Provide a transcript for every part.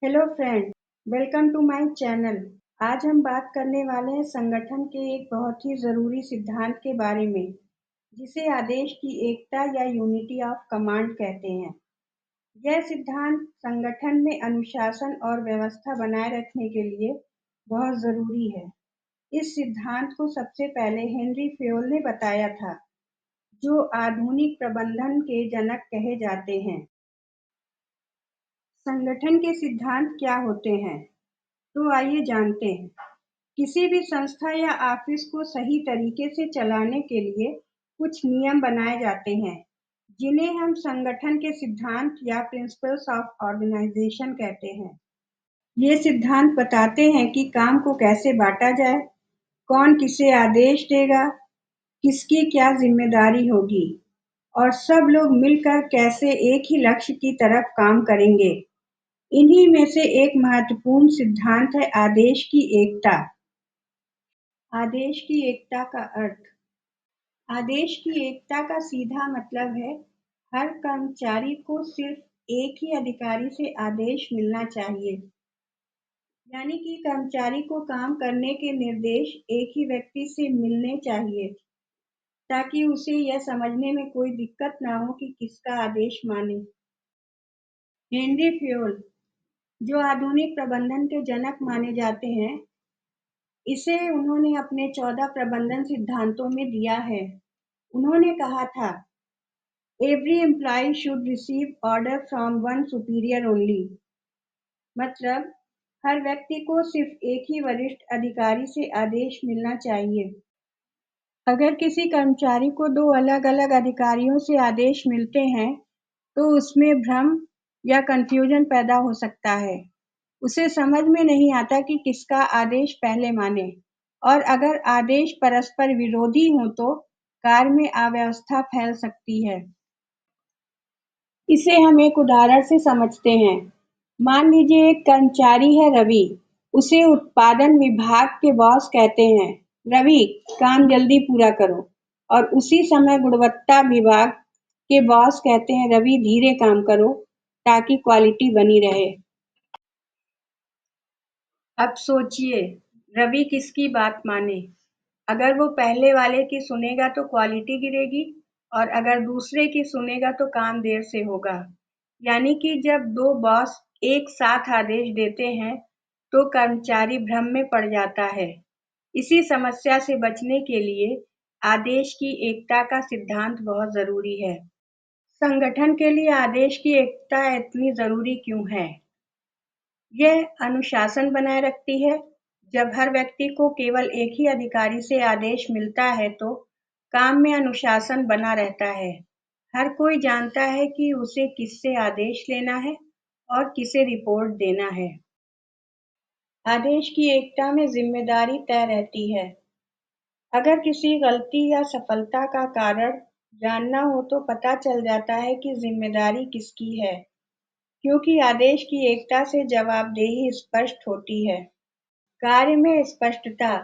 Hello friend, welcome to my channel. आज हम बात करने वाले हैं संगठन के एक बहुत ही ज़रूरी सिद्धांत के बारे में, जिसे आदेश की एकता या यूनिटी ऑफ कमांड कहते हैं। यह सिद्धांत संगठन में अनुशासन और व्यवस्था बनाए रखने के लिए बहुत ज़रूरी है। इस सिद्धांत को सबसे पहले हेनरी फेयोल ने बताया था, जो आधुनिक प्रबंधन के जनक कहे जाते हैं। संगठन के सिद्धांत क्या होते हैं? तो आइए जानते हैं। किसी भी संस्था या ऑफिस को सही तरीके से चलाने के लिए कुछ नियम बनाए जाते हैं, जिन्हें हम संगठन के सिद्धांत या प्रिंसिपल्स ऑफ ऑर्गेनाइजेशन कहते हैं। ये सिद्धांत बताते हैं कि काम को कैसे बांटा जाए, कौन किसे आदेश देगा, किसकी क्या जिम्मेदारी होगी और सब लोग मिलकर कैसे एक ही लक्ष्य की तरफ काम करेंगे। इन्हीं में से एक महत्वपूर्ण सिद्धांत है आदेश की एकता। आदेश की एकता का अर्थ। आदेश की एकता का सीधा मतलब है हर कर्मचारी को सिर्फ एक ही अधिकारी से आदेश मिलना चाहिए। यानी कि कर्मचारी को काम करने के निर्देश एक ही व्यक्ति से मिलने चाहिए, ताकि उसे यह समझने में कोई दिक्कत ना हो कि किसका आदेश माने। हेनरी फ्योल, जो आधुनिक प्रबंधन के जनक माने जाते हैं, इसे उन्होंने अपने 14 प्रबंधन सिद्धांतों में दिया है। उन्होंने कहा था, every employee should receive order from one superior only. मतलब हर व्यक्ति को सिर्फ एक ही वरिष्ठ अधिकारी से आदेश मिलना चाहिए। अगर किसी कर्मचारी को दो अलग-अलग अधिकारियों से आदेश मिलते हैं, तो उसमें भ्रम या कंफ्यूजन पैदा हो सकता है। उसे समझ में नहीं आता कि किसका आदेश पहले माने, और अगर आदेश परस्पर विरोधी हो तो कार्य में अव्यवस्था फैल सकती है। इसे हम एक उदाहरण से समझते हैं। मान लीजिए एक कर्मचारी है रवि। उसे उत्पादन विभाग के बॉस कहते हैं, रवि काम जल्दी पूरा करो। और उसी समय गुणवत्ता विभाग के बॉस कहते हैं, रवि धीरे काम करो ताकि क्वालिटी बनी रहे। अब सोचिए, रवि किसकी बात माने? अगर वो पहले वाले की सुनेगा तो क्वालिटी गिरेगी, और अगर दूसरे की सुनेगा तो काम देर से होगा। यानी कि जब दो बॉस एक साथ आदेश देते हैं, तो कर्मचारी भ्रम में पड़ जाता है। इसी समस्या से बचने के लिए आदेश की एकता का सिद्धांत बहुत जरूरी है। संगठन के लिए आदेश की एकता इतनी जरूरी क्यों है? यह अनुशासन बनाए रखती है। जब हर व्यक्ति को केवल एक ही अधिकारी से आदेश मिलता है तो काम में अनुशासन बना रहता है। हर कोई जानता है कि उसे किससे आदेश लेना है और किसे रिपोर्ट देना है। आदेश की एकता में जिम्मेदारी तय रहती है। अगर किसी गलती या सफलता का कारण जानना हो तो पता चल जाता है कि जिम्मेदारी किसकी है, क्योंकि आदेश की एकता से जवाबदेही स्पष्ट होती है। कार्य में स्पष्टता।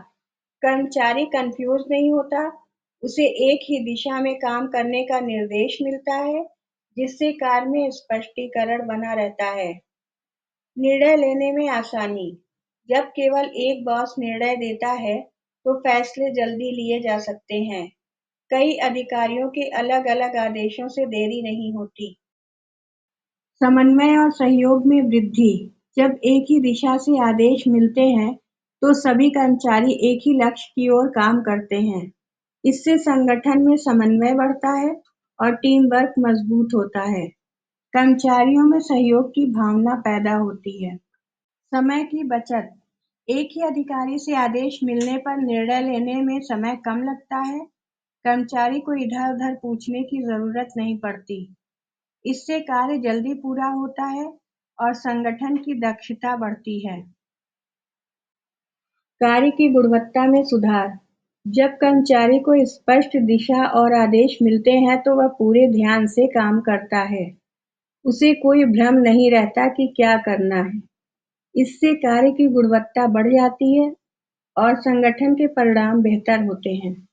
कर्मचारी कंफ्यूज नहीं होता, उसे एक ही दिशा में काम करने का निर्देश मिलता है, जिससे कार्य में स्पष्टीकरण बना रहता है। निर्णय लेने में आसानी। जब केवल एक बॉस निर्णय देता है, तो फैसले जल्दी लिए जा सकते हैं। कई अधिकारियों के अलग-अलग आदेशों से देरी नहीं होती। समन्वय और सहयोग में वृद्धि। जब एक ही दिशा से आदेश मिलते हैं, तो सभी कर्मचारी एक ही लक्ष्य की ओर काम करते हैं। इससे संगठन में समन्वय बढ़ता है और टीम वर्क मजबूत होता है। कर्मचारियों में सहयोग की भावना पैदा होती है। समय की बचत। एक ही अधिकारी से आदेश मिलने पर निर्णय लेने में समय कम लगता है। कर्मचारी को इधर-उधर पूछने की जरूरत नहीं पड़ती। इससे कार्य जल्दी पूरा होता है और संगठन की दक्षता बढ़ती है। कार्य की गुणवत्ता में सुधार। जब कर्मचारी को स्पष्ट दिशा और आदेश मिलते हैं तो वह पूरे ध्यान से काम करता है। उसे कोई भ्रम नहीं रहता कि क्या करना है। इससे कार्य की गुणवत्ता बढ़ जाती है और संगठन के परिणाम बेहतर होते हैं।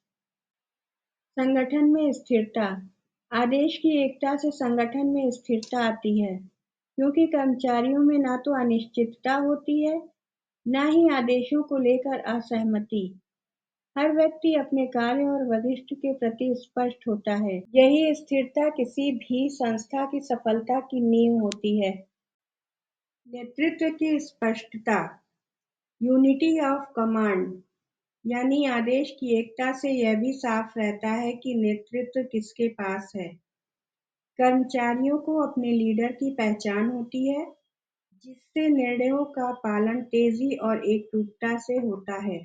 संगठन में स्थिरता। आदेश की एकता से संगठन में स्थिरता आती है। क्योंकि कर्मचारियों में ना तो अनिश्चितता होती है, ना ही आदेशों को लेकर असहमति। हर व्यक्ति अपने कार्य और वरिष्ठ के प्रति स्पष्ट होता है। यही स्थिरता किसी भी संस्था की सफलता की नींव होती है। नेतृत्व की स्पष्टता, यूनिटी ऑफ कमांड, यानी आदेश की एकता से यह भी साफ रहता है कि नेतृत्व किसके पास है। कर्मचारियों को अपने लीडर की पहचान होती है, जिससे निर्णयों का पालन तेजी और एकरूपता से होता है।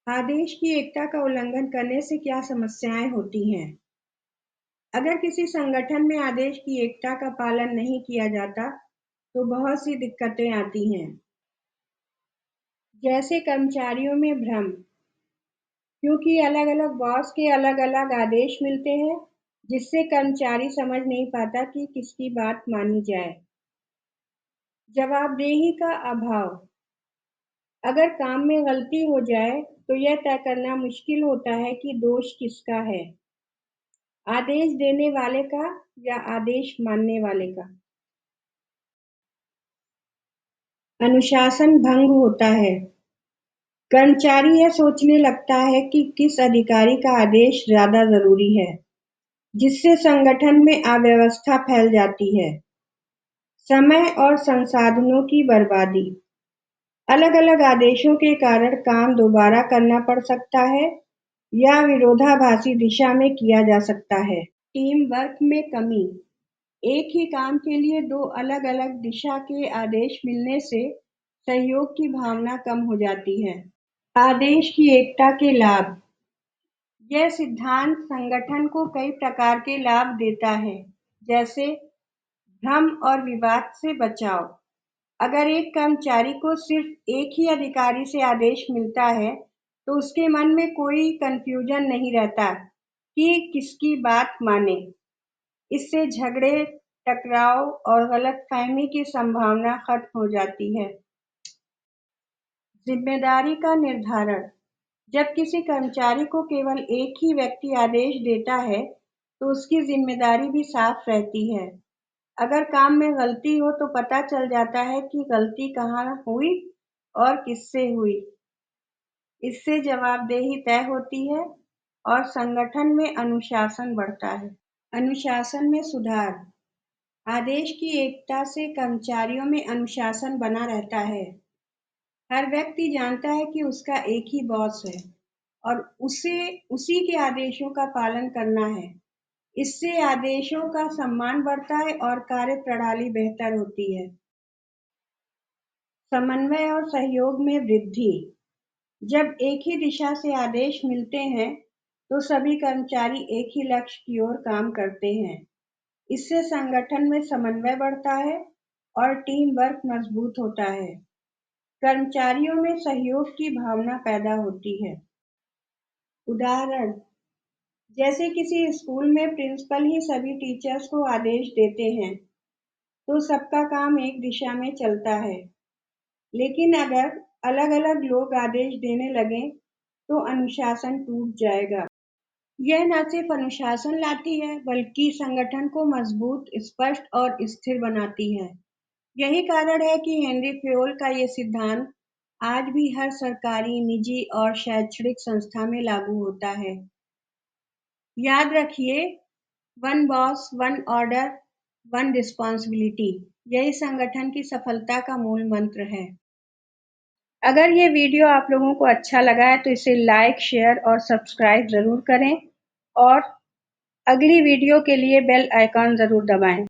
आदेश की एकता का उल्लंघन करने से क्या समस्याएं होती हैं? अगर किसी संगठन में आदेश की एकता का पालन नहीं किया जाता, तो बहुत सी दिक्कतें आती हैं। जैसे कर्मचारियों में भ्रम, क्योंकि अलग-अलग बॉस के अलग-अलग आदेश मिलते हैं, जिससे कर्मचारी समझ नहीं पाता कि किसकी बात मानी जाए। जवाबदेही का अभाव, अगर काम में गलती हो जाए तो यह तय करना मुश्किल होता है कि दोष किसका है, आदेश देने वाले का या आदेश मानने वाले का। अनुशासन भंग होता है, कर्मचारी यह सोचने लगता है कि किस अधिकारी का आदेश ज्यादा जरूरी है, जिससे संगठन में अव्यवस्था फैल जाती है। समय और संसाधनों की बर्बादी, अलग-अलग आदेशों के कारण काम दोबारा करना पड़ सकता है या विरोधाभासी दिशा में किया जा सकता है। टीम वर्क में कमी, एक ही काम के लिए दो अलग-अलग दिशा के आदेश मिलने से सहयोग की भावना कम हो जाती है। आदेश की एकता के लाभ, यह सिद्धांत संगठन को कई प्रकार के लाभ देता है, जैसे भ्रम और विवाद से बचाव। अगर एक कर्मचारी को सिर्फ एक ही अधिकारी से आदेश मिलता है, तो उसके मन में कोई कंफ्यूजन नहीं रहता कि किसकी बात माने। इससे झगड़े, टकराव और गलतफहमी की संभावना खत्म हो जाती है। जिम्मेदारी का निर्धारण, जब किसी कर्मचारी को केवल एक ही व्यक्ति आदेश देता है, तो उसकी जिम्मेदारी भी साफ रहती है। अगर काम में गलती हो तो पता चल जाता है कि गलती कहाँ हुई और किससे हुई। इससे जवाबदेही तय होती है और संगठन में अनुशासन बढ़ता है। अनुशासन में सुधार, आदेश की एकता से कर्मचारियों में अनुशासन बना रहता है। हर व्यक्ति जानता है कि उसका एक ही बॉस है और उसे उसी के आदेशों का पालन करना है। इससे आदेशों का सम्मान बढ़ता है और कार्य प्रणाली बेहतर होती है। समन्वय और सहयोग में वृद्धि, जब एक ही दिशा से आदेश मिलते हैं, तो सभी कर्मचारी एक ही लक्ष्य की ओर काम करते हैं। इससे संगठन में समन्वय बढ़ता है और टीम वर्क मजबूत होता है। कर्मचारियों में सहयोग की भावना पैदा होती है। उदाहरण, जैसे किसी स्कूल में प्रिंसिपल ही सभी टीचर्स को आदेश देते हैं, तो सबका काम एक दिशा में चलता है। लेकिन अगर अलग-अलग लोग आदेश देने लगें, तो अनुशासन टूट जाएगा। यह न सिर्फ अनुशासन लाती है, बल्कि संगठन को मजबूत, स्पष्ट और स्थिर बनाती है। यही कारण है कि हेनरी फेयोल का ये सिद्धांत आज भी हर सरकारी, निजी और शैक्षणिक संस्था में लागू होता है। याद रखिए, one boss, one order, one responsibility, यही संगठन की सफलता का मूल मंत्र है। अगर ये वीडियो आप लोगों को अच्छा लगा है तो इसे लाइक, शेयर और सब्सक्राइब ज़रूर करें और अगली वीडियो के लिए बेल आइकॉन ज़रूर दबाएं।